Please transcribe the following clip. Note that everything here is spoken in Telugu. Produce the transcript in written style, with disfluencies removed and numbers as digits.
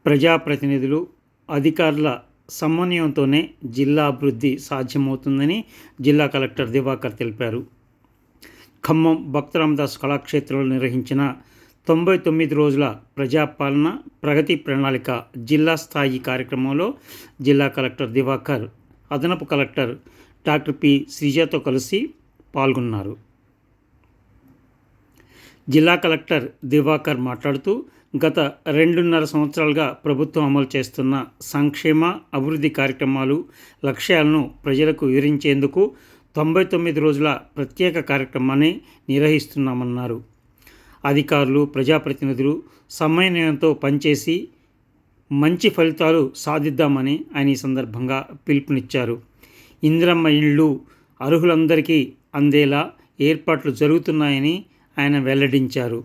ప్రజాప్రతినిధులు, అధికారుల సమన్వయంతోనే జిల్లా అభివృద్ధి సాధ్యమవుతుందని జిల్లా కలెక్టర్ దివాకర్ తెలిపారు. ఖమ్మం భక్త రామదాస్ కళాక్షేత్రంలో నిర్వహించిన 99 రోజుల ప్రజాపాలన ప్రగతి ప్రణాళిక జిల్లా స్థాయి కార్యక్రమంలో జిల్లా కలెక్టర్ దివాకర్, అదనపు కలెక్టర్ డాక్టర్ పి. శ్రీజతో కలిసి పాల్గొన్నారు. జిల్లా కలెక్టర్ దివాకర్ మాట్లాడుతూ, గత 2.5 సంవత్సరాలుగా ప్రభుత్వం అమలు చేస్తున్న సంక్షేమ, అభివృద్ధి కార్యక్రమాలు, లక్ష్యాలను ప్రజలకు వివరించేందుకు 99 రోజుల ప్రత్యేక కార్యక్రమాన్ని నిర్వహిస్తున్నామన్నారు. అధికారులు, ప్రజాప్రతినిధులు సమన్వయంతో పనిచేసి మంచి ఫలితాలు సాధిద్దామని ఆయన ఈ సందర్భంగా పిలుపునిచ్చారు. ఇందిరమ్మ ఇళ్ళు అర్హులందరికీ అందేలా ఏర్పాట్లు జరుగుతున్నాయని ఆయన వెల్లడించారు.